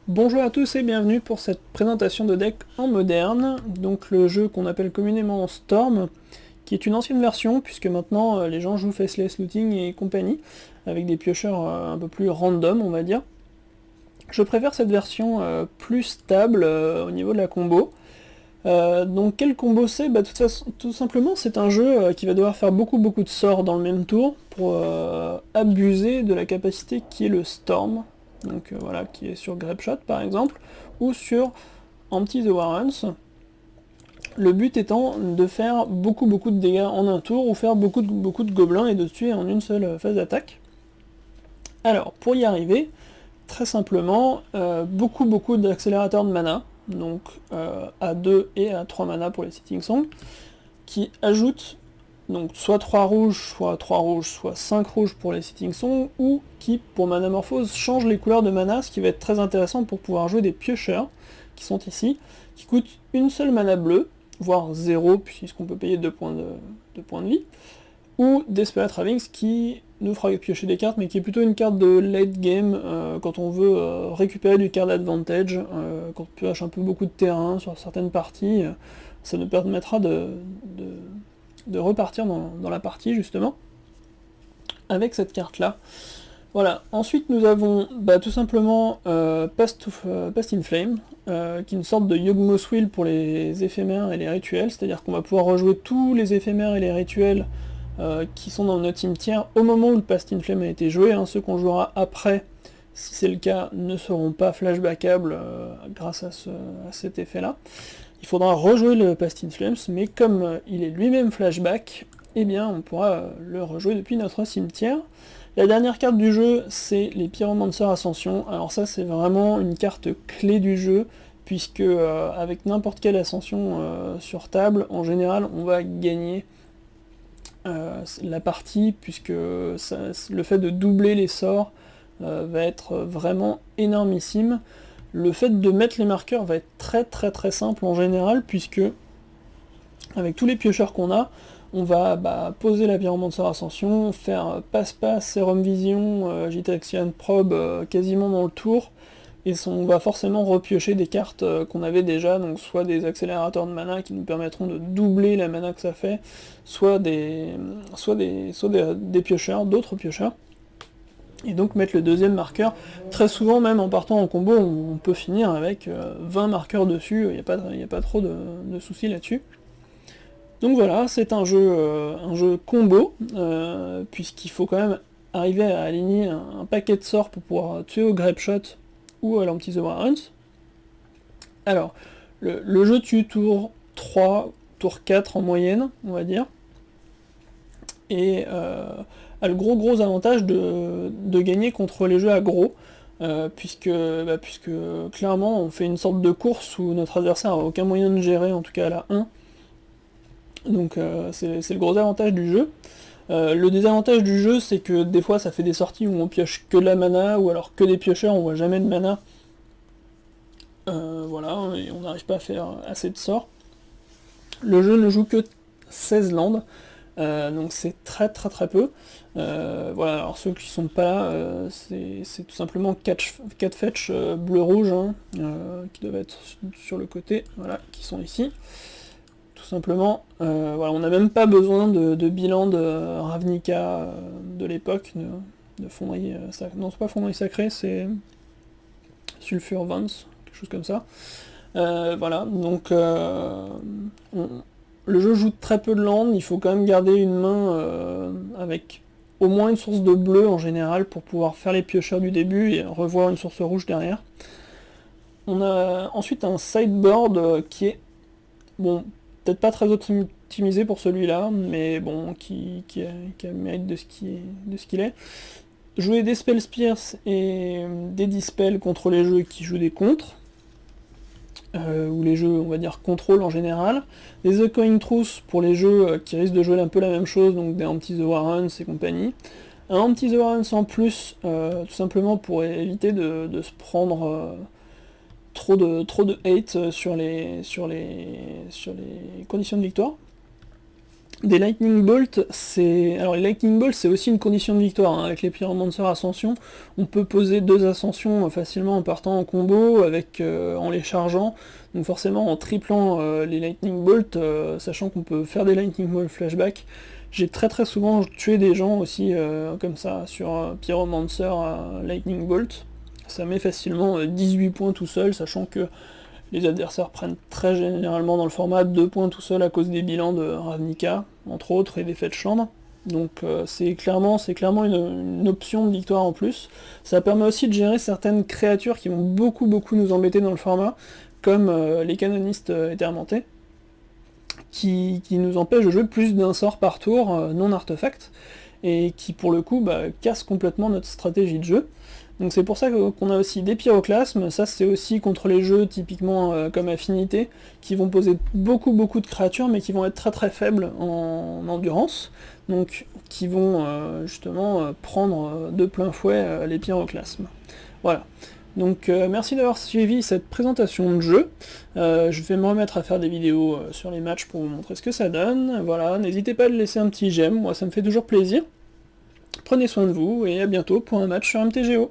Bonjour à tous et bienvenue pour cette présentation de deck en moderne, donc le jeu qu'on appelle communément Storm, qui est une ancienne version puisque maintenant les gens jouent Faceless Looting et compagnie, avec des piocheurs un peu plus random on va dire. Je préfère cette version plus stable au niveau de la combo. Donc quel combo c'est? Bah, tout simplement c'est un jeu qui va devoir faire beaucoup de sorts dans le même tour pour abuser de la capacité qui est le Storm, donc voilà, qui est sur Grapeshot par exemple, ou sur Empty the Warrens. Le but étant de faire beaucoup de dégâts en un tour, ou faire beaucoup de gobelins et de tuer en une seule phase d'attaque. Alors pour y arriver, très simplement, beaucoup d'accélérateurs de mana, donc à 2 et à 3 mana pour les Sitting Songs, qui ajoutent donc soit 3 rouges, soit 5 rouges pour les Sitting Songs, ou qui, pour Manamorphose, changent les couleurs de mana, ce qui va être très intéressant pour pouvoir jouer des piocheurs, qui sont ici, qui coûtent une seule mana bleue, voire 0, puisqu'on peut payer 2 points de vie, ou Desperate Ravings, qui nous fera piocher des cartes, mais qui est plutôt une carte de late game, quand on veut récupérer du card advantage, quand on pioche un peu beaucoup de terrain sur certaines parties, ça nous permettra de repartir dans la partie justement avec cette carte là. Voilà, ensuite nous avons tout simplement Past in Flame, qui est une sorte de Yawgmoth Will pour les éphémères et les rituels, c'est-à-dire qu'on va pouvoir rejouer tous les éphémères et les rituels qui sont dans notre cimetière au moment où le Past in Flame a été joué, hein. Ceux qu'on jouera après, si c'est le cas, ne seront pas flashbackables grâce à cet effet là. Il faudra rejouer le Past in Flames, mais comme il est lui-même flashback, eh bien on pourra le rejouer depuis notre cimetière. La dernière carte du jeu, c'est les Pyromancer Ascension. Alors ça, c'est vraiment une carte clé du jeu, puisque avec n'importe quelle ascension sur table, en général, on va gagner la partie, puisque le fait de doubler les sorts va être vraiment énormissime. Le fait de mettre les marqueurs va être très simple en général, puisque avec tous les piocheurs qu'on a, on va poser la Pyromancer Ascension, faire passe-passe, Serum Vision, Gitaxian Probe quasiment dans le tour, et on va forcément repiocher des cartes qu'on avait déjà, donc soit des accélérateurs de mana qui nous permettront de doubler la mana que ça fait, soit des piocheurs, d'autres piocheurs, et donc mettre le deuxième marqueur. Très souvent, même en partant en combo, on peut finir avec 20 marqueurs dessus, il n'y a pas trop de soucis là-dessus. Donc voilà, c'est un jeu combo, puisqu'il faut quand même arriver à aligner un paquet de sorts pour pouvoir tuer au Grapeshot ou à l'Empty the Warrens. Alors, le jeu tue tour 3, tour 4 en moyenne, on va dire, et a le gros avantage de gagner contre les jeux aggro, puisque clairement on fait une sorte de course où notre adversaire n'a aucun moyen de gérer, en tout cas à la 1, donc c'est le gros avantage du jeu. Le désavantage du jeu, c'est que des fois ça fait des sorties où on pioche que de la mana, ou alors que des piocheurs, on voit jamais de mana. Voilà, et on n'arrive pas à faire assez de sorts. Le jeu ne joue que 16 landes, donc c'est très peu. Voilà, alors ceux qui sont pas là, c'est tout simplement 4 fetch bleu-rouge, hein, qui doivent être sur le côté, voilà, qui sont ici. Tout simplement, voilà, on n'a même pas besoin de bilan de Ravnica de l'époque, de fonderie sacrée. Non, c'est pas fonderie sacrée, c'est Sulfur Vance, quelque chose comme ça. Voilà, donc le jeu joue très peu de landes, il faut quand même garder une main avec au moins une source de bleu en général pour pouvoir faire les piocheurs du début et revoir une source rouge derrière. On a ensuite un sideboard qui est, bon, peut-être pas très optimisé pour celui-là, mais bon, qui a le mérite de ce qu'il est. Jouer des Spell Spears et des Dispels contre les jeux qui jouent des contres, ou les jeux, on va dire, contrôle en général. Des Echoing Truth pour les jeux qui risquent de jouer un peu la même chose, donc des Empty the Warrens et compagnie. Un Empty the Warrens en plus, tout simplement pour éviter de se prendre trop de hate sur les conditions de victoire. Des Lightning Bolt, alors les Lightning Bolt c'est aussi une condition de victoire, hein. Avec les Pyromancer Ascension, on peut poser 2 ascensions facilement en partant en combo, en les chargeant, donc forcément en triplant les Lightning Bolt, sachant qu'on peut faire des Lightning Bolt flashback. J'ai très souvent tué des gens aussi comme ça, sur Pyromancer Lightning Bolt. Ça met facilement 18 points tout seul, sachant que les adversaires prennent très généralement dans le format 2 points tout seul à cause des bilans de Ravnica, entre autres, et des faits de chambre. Donc c'est clairement une option de victoire en plus. Ça permet aussi de gérer certaines créatures qui vont beaucoup nous embêter dans le format, comme les canonistes étermentés, qui nous empêchent de jouer plus d'un sort par tour non artefact, et qui pour le coup cassent complètement notre stratégie de jeu. Donc c'est pour ça qu'on a aussi des pyroclasmes, ça c'est aussi contre les jeux typiquement comme Affinité, qui vont poser beaucoup de créatures, mais qui vont être très faibles en endurance, donc qui vont justement prendre de plein fouet les pyroclasmes. Voilà. Donc merci d'avoir suivi cette présentation de jeu. Je vais me remettre à faire des vidéos sur les matchs pour vous montrer ce que ça donne. Voilà, n'hésitez pas à laisser un petit j'aime, moi ça me fait toujours plaisir. Prenez soin de vous, et à bientôt pour un match sur MTGO.